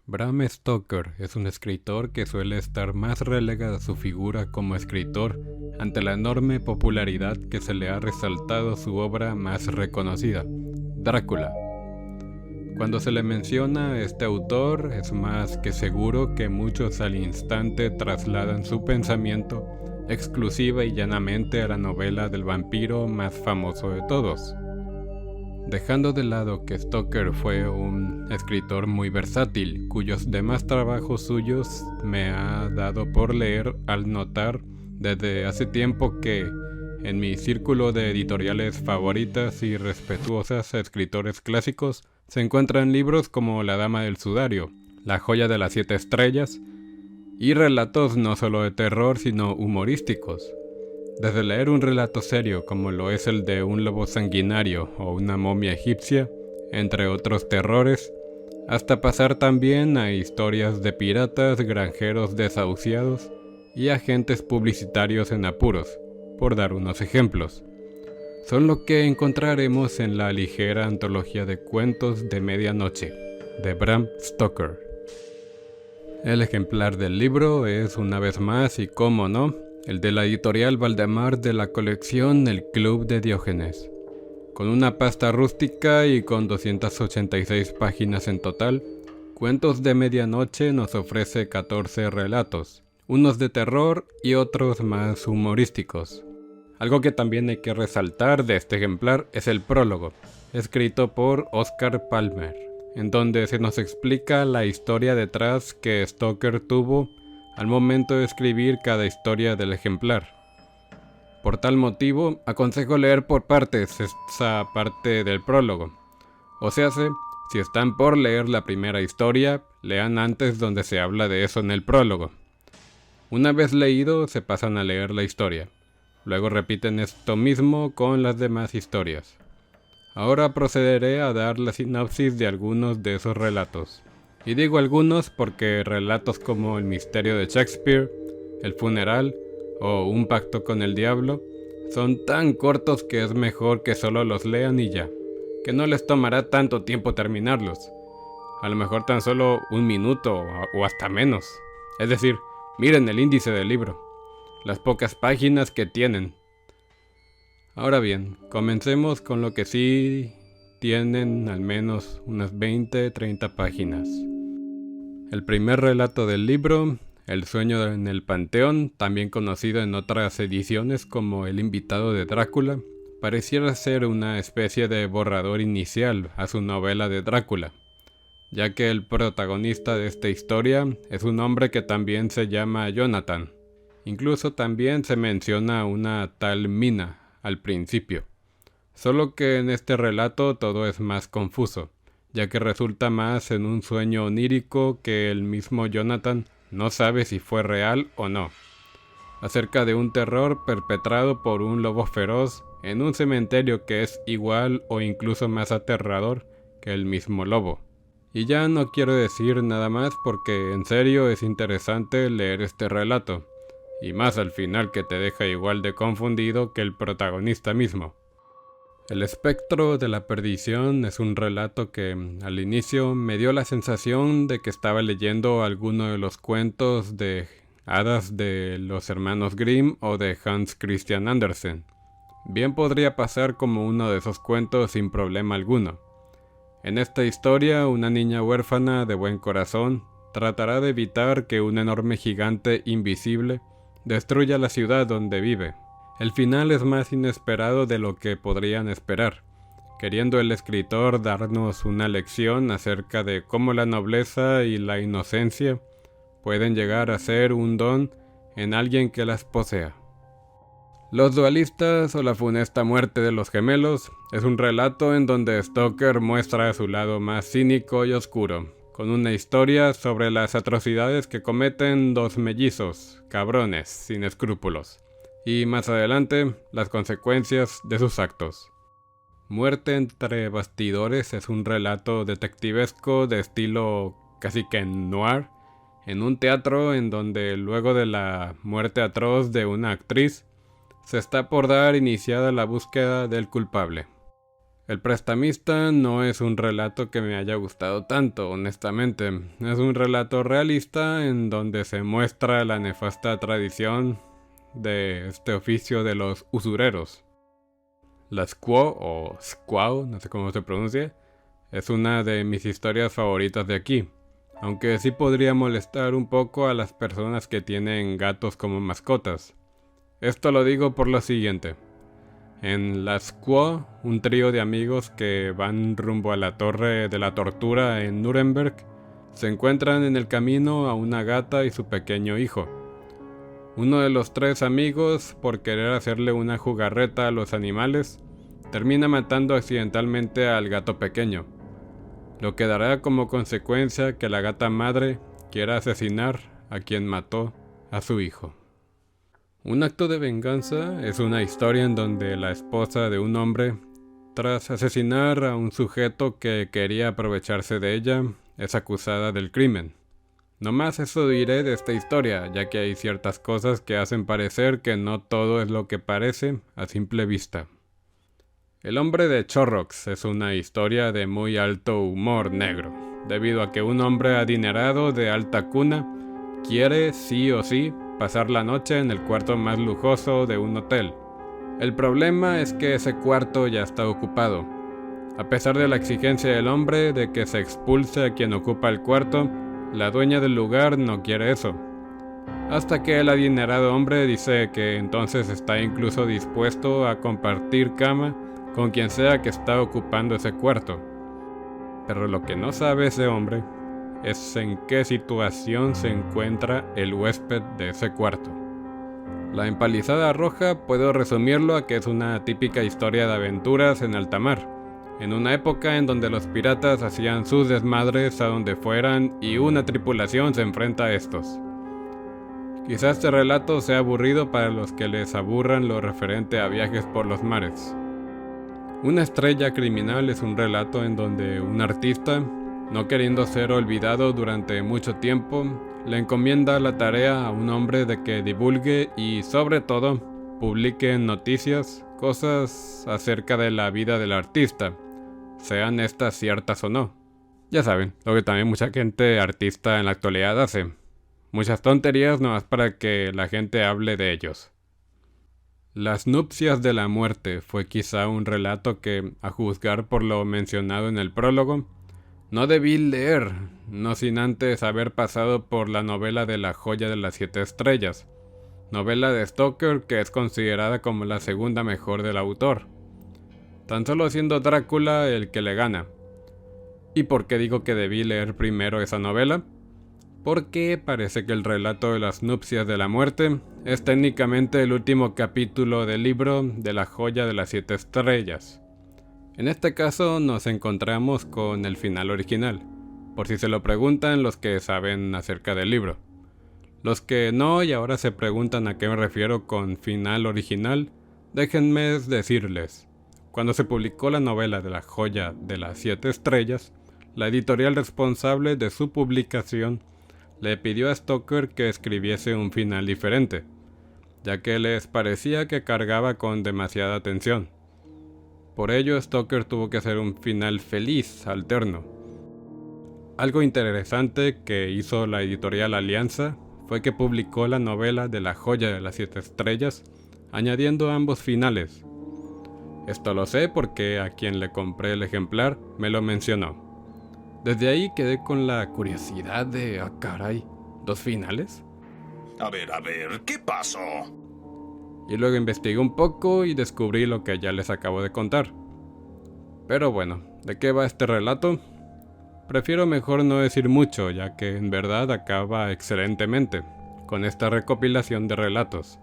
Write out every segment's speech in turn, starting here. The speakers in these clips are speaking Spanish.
Bram Stoker es un escritor que suele estar más relegado a su figura como escritor ante la enorme popularidad que se le ha resaltado su obra más reconocida, Drácula. Cuando se le menciona a este autor, es más que seguro que muchos al instante trasladan su pensamiento exclusiva y llanamente a la novela del vampiro más famoso de todos. Dejando de lado que Stoker fue un escritor muy versátil, cuyos demás trabajos suyos me ha dado por leer al notar desde hace tiempo que en mi círculo de editoriales favoritas y respetuosas a escritores clásicos se encuentran libros como La Dama del Sudario, La Joya de las 7 Estrellas y relatos no solo de terror sino humorísticos. Desde leer un relato serio como lo es el de un lobo sanguinario o una momia egipcia, entre otros terrores, hasta pasar también a historias de piratas, granjeros desahuciados y agentes publicitarios en apuros, por dar unos ejemplos. Son lo que encontraremos en la ligera antología de cuentos de medianoche, de Bram Stoker. El ejemplar del libro es, una vez más y cómo no, el de la editorial Valdemar de la colección El Club de Diógenes. Con una pasta rústica y con 286 páginas en total, Cuentos de Medianoche nos ofrece 14 relatos, unos de terror y otros más humorísticos. Algo que también hay que resaltar de este ejemplar es el prólogo, escrito por Oscar Palmer, en donde se nos explica la historia detrás que Stoker tuvo al momento de escribir cada historia del ejemplar. Por tal motivo, aconsejo leer por partes esa parte del prólogo. O sea, si están por leer la primera historia, lean antes donde se habla de eso en el prólogo. Una vez leído, se pasan a leer la historia. Luego repiten esto mismo con las demás historias. Ahora procederé a dar la sinopsis de algunos de esos relatos. Y digo algunos porque relatos como El misterio de Shakespeare, El funeral o Un pacto con el diablo son tan cortos que es mejor que solo los lean y ya, que no les tomará tanto tiempo terminarlos. A lo mejor tan solo un minuto o hasta menos. Es decir, miren el índice del libro, las pocas páginas que tienen. Ahora bien, comencemos con lo que sí tienen al menos unas 20-30 páginas. El primer relato del libro, El sueño en el panteón, también conocido en otras ediciones como El invitado de Drácula, pareciera ser una especie de borrador inicial a su novela de Drácula, ya que el protagonista de esta historia es un hombre que también se llama Jonathan. Incluso también se menciona una tal Mina al principio, solo que en este relato todo es más confuso, ya que resulta más en un sueño onírico que el mismo Jonathan no sabe si fue real o no, acerca de un terror perpetrado por un lobo feroz en un cementerio que es igual o incluso más aterrador que el mismo lobo. Y ya no quiero decir nada más porque en serio es interesante leer este relato, y más al final que te deja igual de confundido que el protagonista mismo. El espectro de la perdición es un relato que al inicio me dio la sensación de que estaba leyendo alguno de los cuentos de hadas de los hermanos Grimm o de Hans Christian Andersen. Bien podría pasar como uno de esos cuentos sin problema alguno. En esta historia, una niña huérfana de buen corazón tratará de evitar que un enorme gigante invisible destruya la ciudad donde vive. El final es más inesperado de lo que podrían esperar, queriendo el escritor darnos una lección acerca de cómo la nobleza y la inocencia pueden llegar a ser un don en alguien que las posea. Los dualistas o la funesta muerte de los gemelos es un relato en donde Stoker muestra su lado más cínico y oscuro, con una historia sobre las atrocidades que cometen dos mellizos, cabrones, sin escrúpulos, y más adelante las consecuencias de sus actos. Muerte entre bastidores es un relato detectivesco de estilo casi que noir, en un teatro en donde luego de la muerte atroz de una actriz, se está por dar iniciada la búsqueda del culpable. El prestamista no es un relato que me haya gustado tanto, honestamente. Es un relato realista en donde se muestra la nefasta tradición de este oficio de los usureros. La squaw o squaw, no sé cómo se pronuncia, es una de mis historias favoritas de aquí, aunque sí podría molestar un poco a las personas que tienen gatos como mascotas. Esto lo digo por lo siguiente. En la squaw, un trío de amigos que van rumbo a la Torre de la Tortura en Nuremberg, se encuentran en el camino a una gata y su pequeño hijo. Uno de los tres amigos, por querer hacerle una jugarreta a los animales, termina matando accidentalmente al gato pequeño, lo que dará como consecuencia que la gata madre quiera asesinar a quien mató a su hijo. Un acto de venganza es una historia en donde la esposa de un hombre, tras asesinar a un sujeto que quería aprovecharse de ella, es acusada del crimen. No más eso diré de esta historia, ya que hay ciertas cosas que hacen parecer que no todo es lo que parece a simple vista. El hombre de Chorrocks es una historia de muy alto humor negro, debido a que un hombre adinerado de alta cuna quiere sí o sí pasar la noche en el cuarto más lujoso de un hotel. El problema es que ese cuarto ya está ocupado. A pesar de la exigencia del hombre de que se expulse a quien ocupa el cuarto, la dueña del lugar no quiere eso. Hasta que el adinerado hombre dice que entonces está incluso dispuesto a compartir cama con quien sea que está ocupando ese cuarto. Pero lo que no sabe ese hombre es en qué situación se encuentra el huésped de ese cuarto. La empalizada roja puedo resumirlo a que es una típica historia de aventuras en alta mar, en una época en donde los piratas hacían sus desmadres a donde fueran y una tripulación se enfrenta a estos. Quizás este relato sea aburrido para los que les aburran lo referente a viajes por los mares. Una estrella criminal es un relato en donde un artista, no queriendo ser olvidado durante mucho tiempo, le encomienda la tarea a un hombre de que divulgue y, sobre todo, publique noticias, cosas acerca de la vida del artista, sean estas ciertas o no. Ya saben, lo que también mucha gente artista en la actualidad hace. Muchas tonterías nomás para que la gente hable de ellos. Las nupcias de la muerte fue quizá un relato que, a juzgar por lo mencionado en el prólogo, no debí leer, no sin antes haber pasado por la novela de La joya de las 7 estrellas, novela de Stoker que es considerada como la segunda mejor del autor, tan solo siendo Drácula el que le gana. ¿Y por qué digo que debí leer primero esa novela? Porque parece que el relato de las nupcias de la muerte es técnicamente el último capítulo del libro de La joya de las 7 estrellas. En este caso nos encontramos con el final original, por si se lo preguntan los que saben acerca del libro. Los que no y ahora se preguntan a qué me refiero con final original, déjenme decirles. Cuando se publicó la novela de La joya de las 7 estrellas, la editorial responsable de su publicación le pidió a Stoker que escribiese un final diferente, ya que les parecía que cargaba con demasiada tensión. Por ello, Stoker tuvo que hacer un final feliz, alterno. Algo interesante que hizo la editorial Alianza fue que publicó la novela de La joya de las 7 estrellas, añadiendo ambos finales. Esto lo sé porque a quien le compré el ejemplar me lo mencionó. Desde ahí quedé con la curiosidad de, caray, ¿2 finales? A ver, ¿qué pasó? Y luego investigué un poco y descubrí lo que ya les acabo de contar. Pero bueno, ¿de qué va este relato? Prefiero mejor no decir mucho, ya que en verdad acaba excelentemente con esta recopilación de relatos.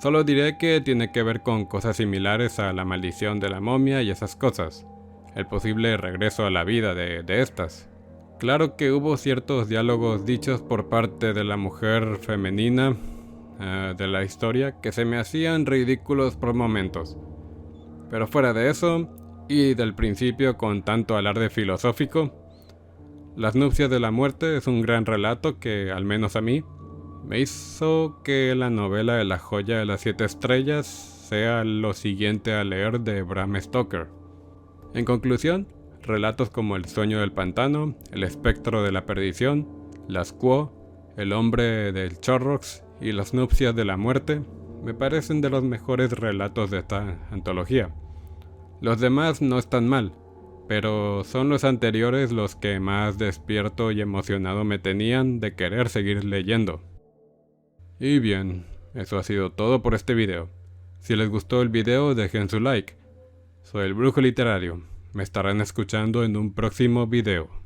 Solo diré que tiene que ver con cosas similares a la maldición de la momia y esas cosas, el posible regreso a la vida de estas. Claro que hubo ciertos diálogos dichos por parte de la mujer femenina de la historia que se me hacían ridículos por momentos. Pero fuera de eso, y del principio con tanto alarde filosófico, Las nupcias de la muerte es un gran relato que, al menos a mí, me hizo que la novela de La joya de las 7 estrellas sea lo siguiente a leer de Bram Stoker. En conclusión, relatos como El sueño del pantano, El espectro de la perdición, Las Quo, El hombre del Chorrox y Las nupcias de la muerte me parecen de los mejores relatos de esta antología. Los demás no están mal, pero son los anteriores los que más despierto y emocionado me tenían de querer seguir leyendo. Y bien, eso ha sido todo por este video. Si les gustó el video, dejen su like. Soy el Brujo Literario. Me estarán escuchando en un próximo video.